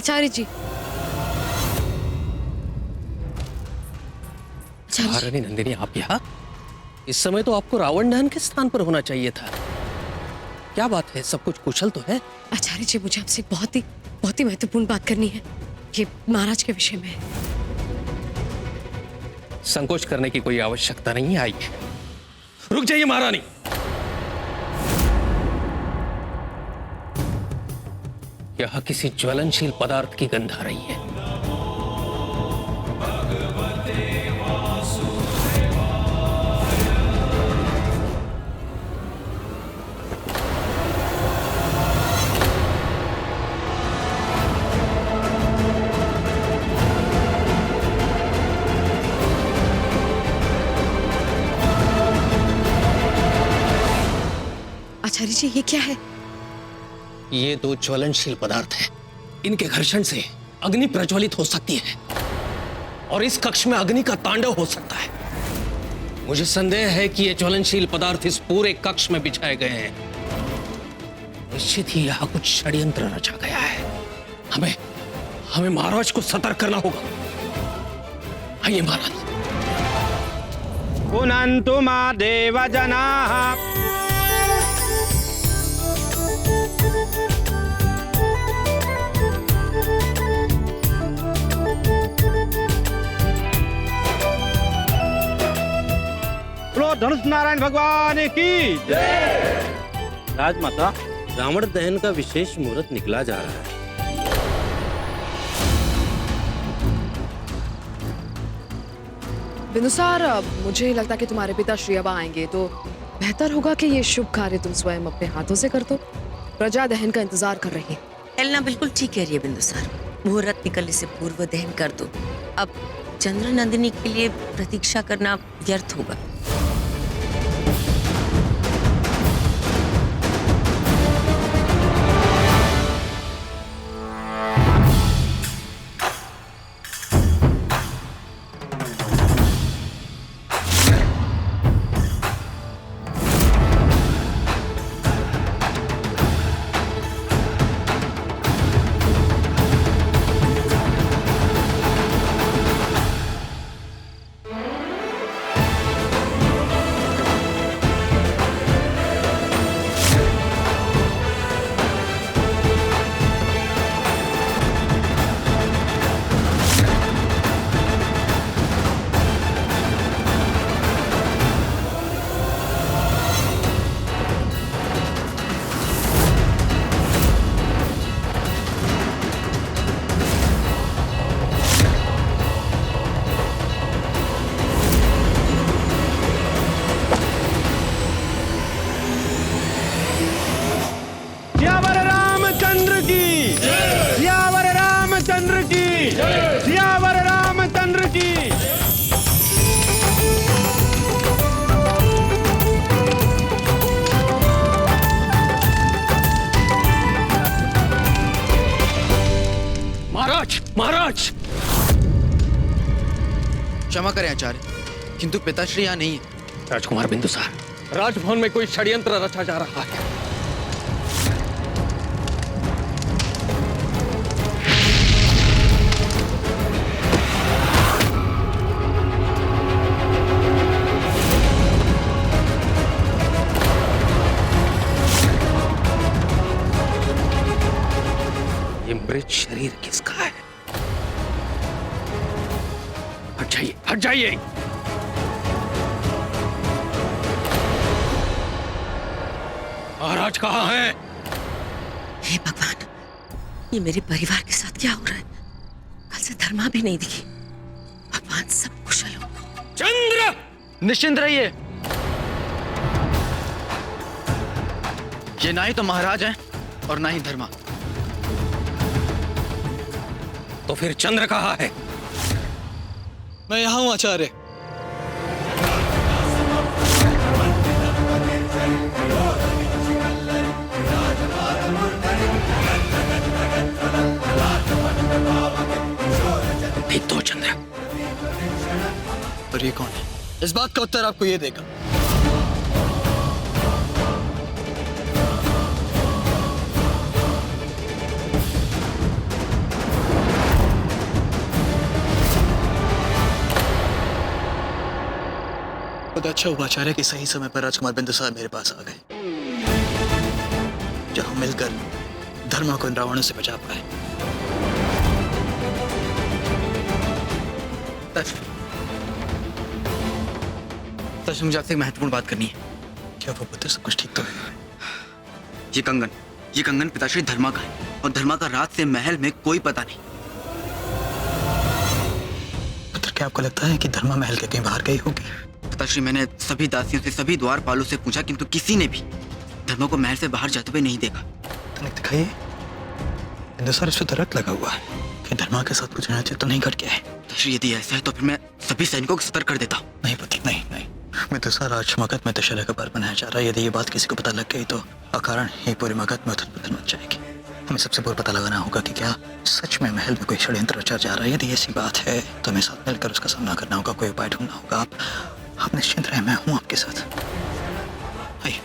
आचार्य जी। महारानी नंदिनी, आप यहाँ? इस समय तो आपको रावण दहन के स्थान पर होना चाहिए था। क्या बात है, सब कुछ कुशल तो है? आचार्य जी, मुझे आपसे बहुत ही महत्वपूर्ण बात करनी है। ये महाराज के विषय में है। संकोच करने की कोई आवश्यकता नहीं है, आइए। रुक जाइए महारानी। यह किसी ज्वलनशील पदार्थ की गंध आ रही है। आचार्य जी, ये क्या है? ये दो ज्वलनशील पदार्थ हैं। इनके घर्षण से अग्नि प्रज्वलित हो सकती है और इस कक्ष में अग्नि का तांडव हो सकता है। मुझे संदेह है कि ये ज्वलनशील पदार्थ इस पूरे कक्ष में बिछाए गए हैं। निश्चित ही यहाँ कुछ षड्यंत्र रचा गया है। हमें महाराज को सतर्क करना होगा। आइए महाराज। पुनन्तु मा देवजनाः। धनुष नारायण भगवान की जय। राजमाता, रावण दहन का विशेष मुहूर्त निकला जा रहा है। बिंदुसार, मुझे लगता कि तुम्हारे पिता श्री अब आएंगे, तो बेहतर होगा कि ये शुभ कार्य तुम स्वयं अपने हाथों से कर दो। प्रजा दहन का इंतजार कर रही है। एलना बिल्कुल ठीक कह रही है बिंदुसार। मुहूर्त निकलने से पूर्व दहन कर दो। अब चंद्र नंदिनी के लिए प्रतीक्षा करना व्यर्थ होगा। महाराज, क्षमा करें आचार्य, किंतु पिताश्री यहाँ नहीं है। राजकुमार बिंदुसार, राजभवन में कोई षड्यंत्र रचा जा रहा है। ये मृत शरीर किसका है? हट जाइए, हट जाइए। महाराज कहाँ हैं? हे भगवान, ये मेरे परिवार के साथ क्या हो रहा है? कल से धर्मा भी नहीं दिखी। भगवान सब कुशल हो। चंद्र, निश्चिंत रहिए, ये ना ही तो महाराज हैं और ना ही धर्मा। तो फिर चंद्र कहाँ है? मैं यहाँ हूँ आचार्य। ठीक तो चंद्र। और ये कौन है? इस बात का उत्तर आपको ये देगा। अच्छा हुआ आचार्य कि सही समय पर राजकुमार बिंदुसार मेरे पास आ गए, जहां मिलकर धर्मा को इन रावणों से बचा पाए। सच मुझे आपसे एक महत्वपूर्ण बात करनी है। क्या वो पुत्र सब कुछ ठीक तो है? ये कंगन पिताश्री धर्मा का है, और धर्मा का रात से महल में कोई पता नहीं। पुत्र, क्या आपको लगता है कि धर्मा महल के कहीं बाहर गई होगी? पिताश्री, मैंने सभी दासियों से, सभी द्वारपालों से पूछा, किंतु किसी ने भी धर्मा को महल से बाहर जाते हुए नहीं देखा। तनिक दिखाइए। बिंदुसार, इस पर तो रक्त लगा हुआ है, कि धर्मा के साथ कुछ अनैतिक तो नहीं घट गया है? पिताश्री, यदि ऐसा है तो फिर मैं सभी सैनिकों को सतर्क कर देता हूँ। नहीं पुत्र, नहीं। बिंदुसार, आज मगध में दशहरा का पर्व मनाया जा रहा है। यदि ये बात किसी को पता लग गई तो अकारण ही पूरे मगध में उथल-पुथल मच जाएगी। हमें सबसे पूर्व पता लगाना होगा कि क्या सच में महल में कोई षड्यंत्र रचा जा रहा है। यदि ऐसी बात है तो हमें साथ मिलकर उसका सामना करना होगा, कोई उपाय ढूंढना होगा। आप निश्चिंत रहे, मैं हूं आपके साथ। आइए।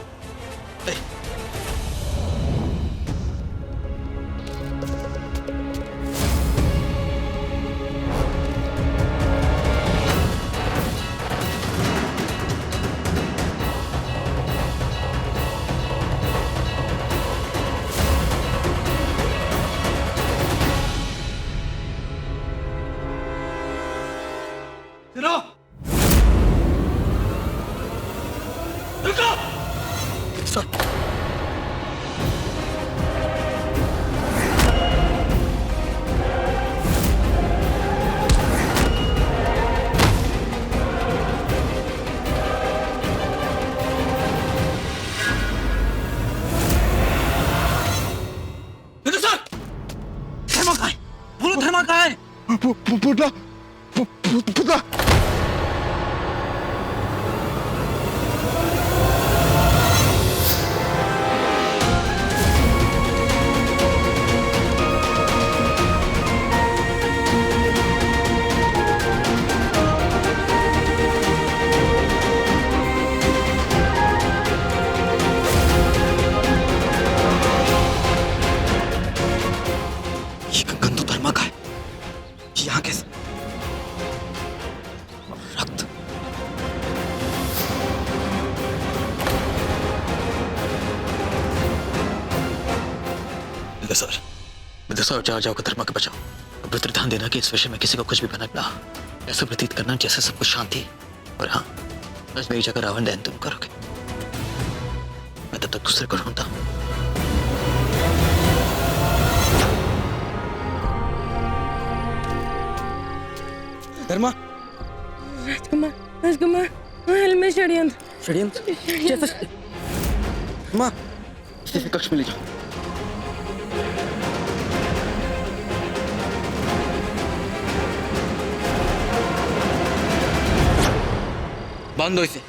धर्मा कहाँ है? पुतला बिंदुसार, जाओ धर्मा को बचाओ। अब ध्यान देना कि इस विषय में किसी को कुछ भी भनक ना हो। ऐसा प्रतीत करना जैसे सब कुछ शांति। और हाँ, आज मेरी जगह रावण दहन तुम करोगे। मैं तब तक दूसरे को ढूंढता हूँ। धर्मा, राजकुमार महल में षड्यंत्र। कैसे? धर्मा, इसे कक्ष में ले जाओ। बांध दो इसे।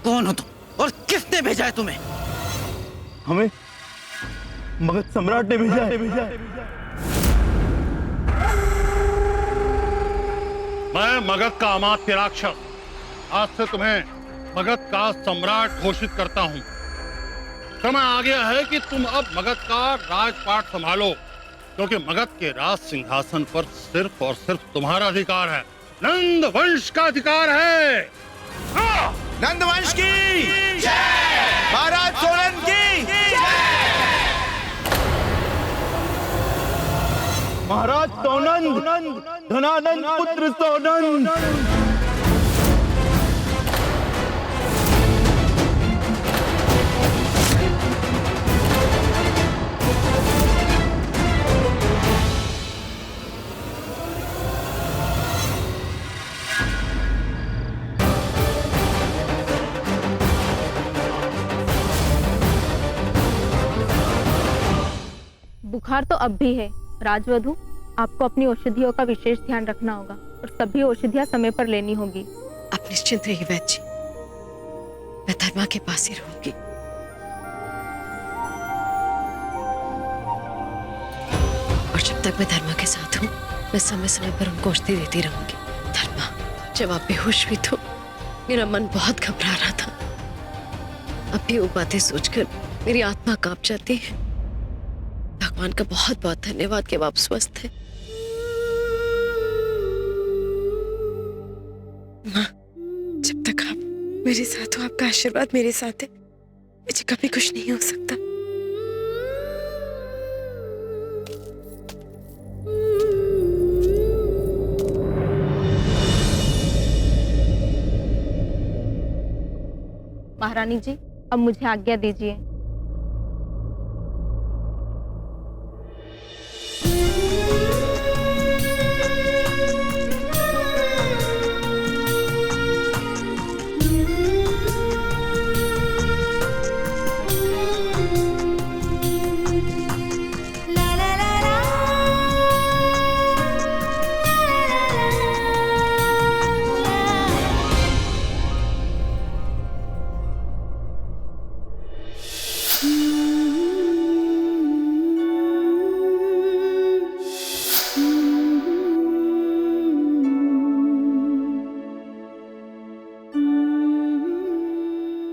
कौन हो तुम और किसने भेजा है तुम्हें? हमें मगध सम्राट ने भेजा है। मैं मगध का अमात्य राक्षस आज से तुम्हें मगध का सम्राट घोषित करता हूं। समय आ गया है कि तुम अब मगध का राजपाट संभालो, क्योंकि मगध के राज सिंहासन पर सिर्फ और सिर्फ तुम्हारा अधिकार है। नंद वंश का अधिकार है। नंद वंश की जय, महाराज सोलन की जय, महाराज सोनंद, धनानंद पुत्र सोनंद। बुखार तो अब भी है। राजवधु, आपको अपनी औषधियों का विशेष ध्यान रखना होगा और सभी औषधियां समय पर लेनी होगी। आप निश्चिंत रहिए वैद्य जी, मैं धर्मा के पास ही रहूंगी। और जब तक मैं धर्मा के साथ हूँ, मैं समय समय पर उनको औषधि देती रहूंगी। धर्मा, जब आप बेहोश हुई तो मेरा मन बहुत घबरा रहा था। अब भी वो बातें सोचकर मेरी आत्मा कांप जाती है। भगवान का बहुत बहुत धन्यवाद कि अब आप स्वस्थ हैं। माँ, जब तक आप मेरे साथ हो, आपका आशीर्वाद मेरे साथ है, मुझे कभी कुछ नहीं हो सकता। महारानी जी, अब मुझे आज्ञा दीजिए।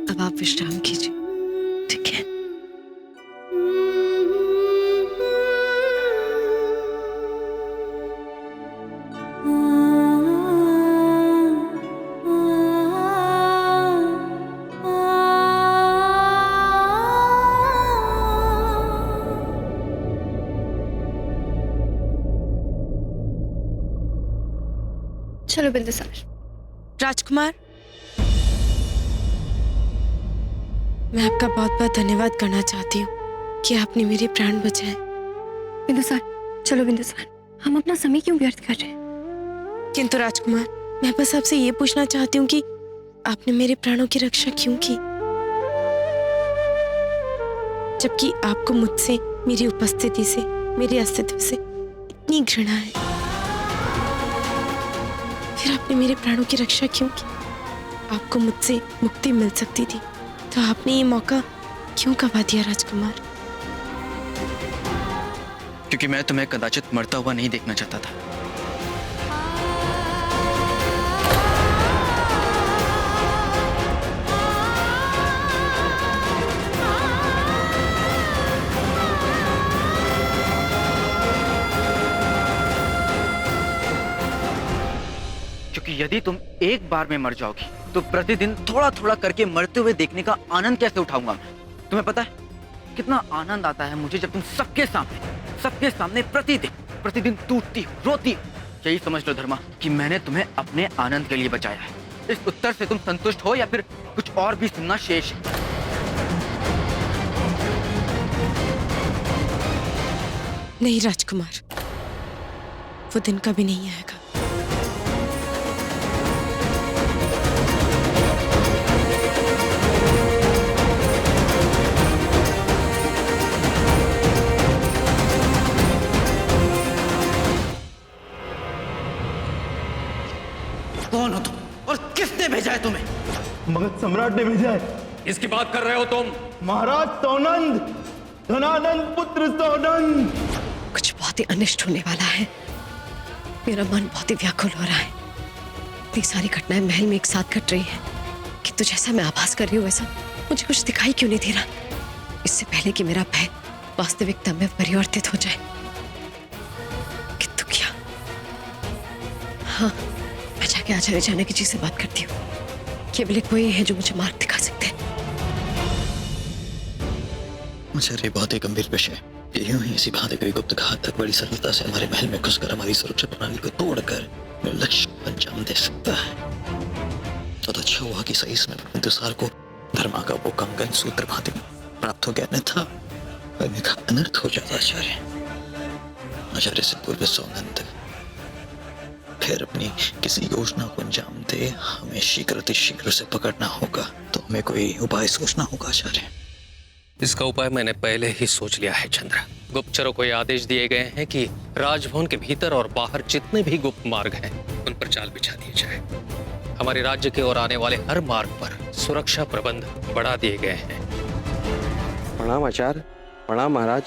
अब आप विश्राम कीजिए, ठीक है? चलो बिंदुसार। राजकुमार, मैं आपका बहुत बहुत धन्यवाद करना चाहती हूँ कि आपने मेरे प्राण बचाए। बिंदुसार, चलो बिंदुसार, हम अपना समय क्यों व्यर्थ कर रहे हैं? किंतु राजकुमार, मैं बस आपसे ये पूछना चाहती हूँ कि आपने मेरे प्राणों की रक्षा क्यों की, जबकि आपको मुझसे, मेरी उपस्थिति से, मेरे अस्तित्व से इतनी घृणा है। फिर आपने मेरे प्राणों की रक्षा क्यों की? आपको मुझसे मुक्ति मिल सकती थी, तो आपने ये मौका क्यों गवा दिया राजकुमार? क्योंकि मैं तुम्हें कदाचित मरता हुआ नहीं देखना चाहता था। क्योंकि यदि तुम एक बार में मर जाओगी तो प्रतिदिन थोड़ा थोड़ा करके मरते हुए देखने का आनंद कैसे उठाऊंगा मैं? तुम्हें पता है कितना आनंद आता है मुझे जब तुम सबके सामने प्रतिदिन टूटती हो, रोती हो। यही समझ लो धर्मा कि मैंने तुम्हें अपने आनंद के लिए बचाया है। इस उत्तर से तुम संतुष्ट हो या फिर कुछ और भी सुनना शेष है? नहीं राजकुमार, वो दिन कभी नहीं आएगा। कौन हो तुम और किसने भेजा है तुम्हें? मगध सम्राट ने भेजा है। इसकी बात कर रहे हो तुम? महाराज सौनंद, धनानंद पुत्र सौनंद। कुछ बहुत ही अनिष्ट होने वाला है। मेरा मन बहुत ही व्याकुल हो रहा है। इतनी सारी घटनाएं महल में एक साथ घट रही हैं, किंतु जैसा मैं आभास कर रही हूँ वैसा मुझे कुछ दिखाई क्यों नहीं दे रहा? इससे पहले कि मेरा भय वास्तविकता में परिवर्तित हो जाए। किंतु क्या? हाँ, मैं जाके आचार्य जानकी जी से बात करती हूँ। केवल कोई है जो मुझे मार्ग दिखा सकते हैं। आचार्य, बहुत ही गंभीर विषय। यूं ही इसी भांति कोई गुप्त घातक बड़ी सरलता से हमारे महल में घुसकर हमारी सुरक्षा प्रणाली को तोड़कर मेरे लक्ष्य को अंजाम दे सकता है। तो अच्छा हुआ कि सही समय पर बिंदुसार को धर्मा का वो कंगन सूत्र भांति प्राप्त हो गया, अन्यथा का अनर्थ हो जाता। आचार्य से पूर्व सौनंद फिर अपनी किसी योजना को अंजाम दे, हमें शीघ्र उसे पकड़ना होगा। तो हमें कोई उपाय सोचना होगा आचार्य। इसका उपाय मैंने पहले ही सोच लिया है चंद्र। गुप्तचरों को ये आदेश दिए गए हैं कि राजभवन के भीतर और बाहर जितने भी गुप्त मार्ग हैं उन पर जाल बिछा दिए जाए। हमारे राज्य के ओर आने वाले हर मार्ग पर सुरक्षा प्रबंध बढ़ा दिए गए हैं। प्रणाम आचार्य। प्रणाम महाराज।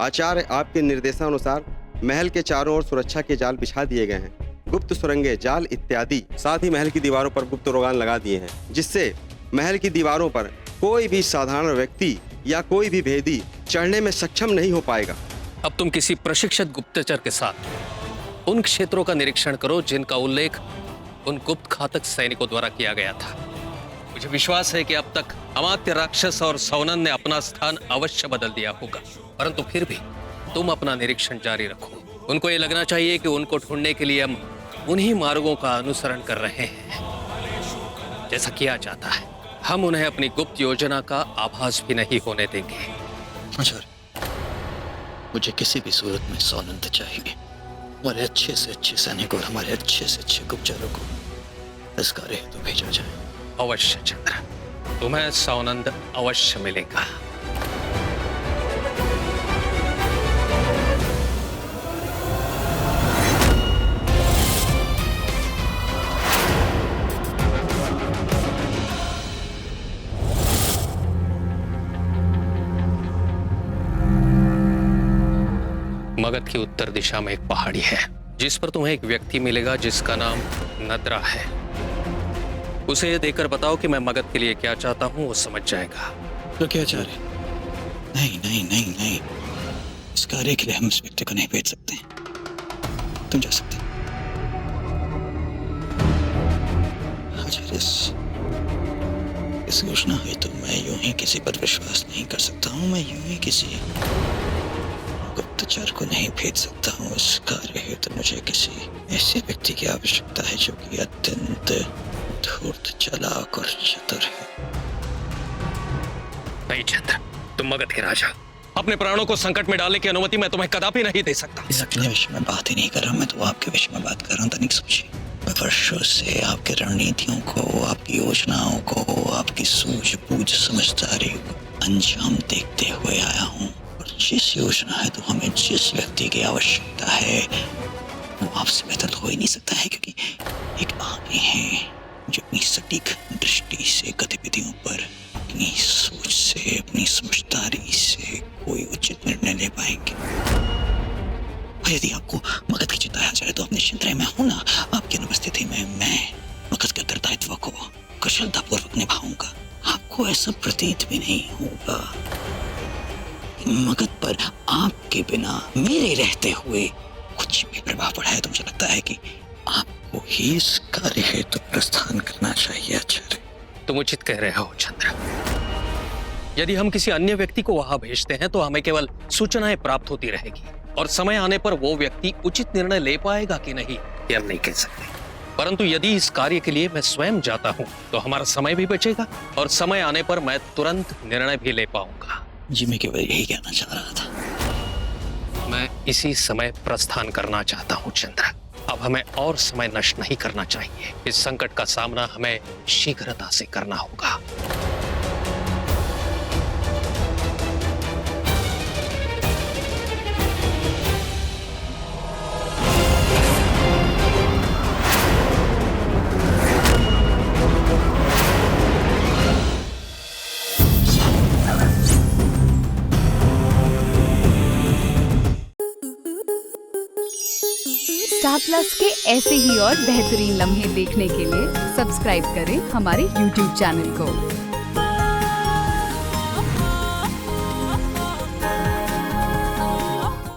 आचार्य, आपके निर्देशानुसार महल के चारों ओर सुरक्षा के जाल बिछा दिए गए हैं। गुप्त सुरंगें, जाल इत्यादि, साथ ही महल की दीवारों पर गुप्त रोगान लगा दिए हैं, जिससे महल की दीवारों पर कोई भी साधारण व्यक्ति या कोई भी भेदी चढ़ने में सक्षम नहीं हो पाएगा। अब तुम किसी प्रशिक्षित गुप्तचर के साथ उन क्षेत्रों का निरीक्षण करो जिनका उल्लेख उन गुप्त घातक सैनिकों द्वारा किया गया था। मुझे विश्वास है कि अब तक अमात्य राक्षस और सौनन ने अपना स्थान अवश्य बदल दिया होगा, परंतु फिर भी तुम अपना निरीक्षण जारी रखो। उनको ये लगना चाहिए कि उनको ढूंढने के लिए हम उन्हीं मार्गों का अनुसरण कर रहे हैं जैसा किया जाता है। हम उन्हें अपनी गुप्त योजना का आभास भी नहीं होने देंगे। आचार्य, मुझे किसी भी सूरत में सौनंद चाहिए। हमारे अच्छे से अच्छे सैनिक और हमारे अच्छे से अच्छे गुप्तचरों को इस कार्य हेतु भेजा जाए। अवश्य चंद्र, तुम्हें सौनंद अवश्य मिलेगा। मगध की उत्तर दिशा में एक पहाड़ी है जिस पर तुम्हें एक व्यक्ति मिलेगा जिसका नाम नद्रा है। उसे ये देकर बताओ कि मैं मगध के लिए क्या चाहता हूँ, वो समझ जाएगा। तो क्या आचार्य? नहीं नहीं नहीं नहीं, इस कार्य के लिए हम इस व्यक्ति को नहीं भेज सकते। तुम जा सकते। आचार्य, इस योजना है तो मैं यूं ही किसी पर विश्वास नहीं कर सकता हूँ। मैं यूं ही किसी गुप्तचर को नहीं भेज सकता हूँ। इस कार्य है तो मुझे किसी ऐसे व्यक्ति की आवश्यकता है जो कि अत्यंत धूर्त, चालाक और चतुर है। नहीं चंद्र, तुम मगध के राजा, अपने प्राणों को संकट में डालने की अनुमति मैं तुम्हें कदापि नहीं दे सकता। इस अपने विषय में बात ही नहीं कर रहा, मैं तो आपके विषय में बात कर रहा हूँ। तनिक सोचिए, मैं वर्षों से आपके रणनीतियों को, आपकी योजनाओं को, आपकी सूझबूझ, समझदारी को अंजाम देखते हुए आया हूँ। जिस योजना है तो हमें जिस व्यक्ति की आवश्यकता है वो आपसे बेहतर हो ही नहीं सकता है, क्योंकि एक आप हैं जो अपनी सटीक दृष्टि से गतिविधियों पर, अपनी सोच से, अपनी समझदारी से कोई उचित निर्णय ले पाएंगे। और यदि आपको मगध की चिंता आ जाए तो अपने चिंता में हूं ना, आपकी अनुपस्थिति में मैं मगध के उत्तरदायित्व को कुशलतापूर्वक निभाऊंगा। आपको ऐसा प्रतीत भी नहीं होगा मगध पर आपके बिना, मेरे रहते हुए कुछ भी प्रभाव पड़ा है। तो मुझे लगता है कि आपको ही इस कार्य हेतु प्रस्थान करना चाहिए। आचार्य, तुम उचित कह रहे हो चंद्र। यदि हम किसी अन्य व्यक्ति को वहां भेजते हैं तो हमें केवल सूचनाएं प्राप्त होती रहेगी और समय आने पर वो व्यक्ति उचित निर्णय ले पाएगा कि नहीं ये हम नहीं कह सकते। परंतु यदि इस कार्य के लिए मैं स्वयं जाता हूं तो हमारा समय भी बचेगा और समय आने पर मैं तुरंत निर्णय भी ले पाऊंगा। जी, मैं केवल यही कहना चाह रहा था। मैं इसी समय प्रस्थान करना चाहता हूं चंद्र। अब हमें और समय नष्ट नहीं करना चाहिए। इस संकट का सामना हमें शीघ्रता से करना होगा। स्टार प्लस के ऐसे ही और बेहतरीन लम्हे देखने के लिए सब्सक्राइब करें हमारे YouTube चैनल को।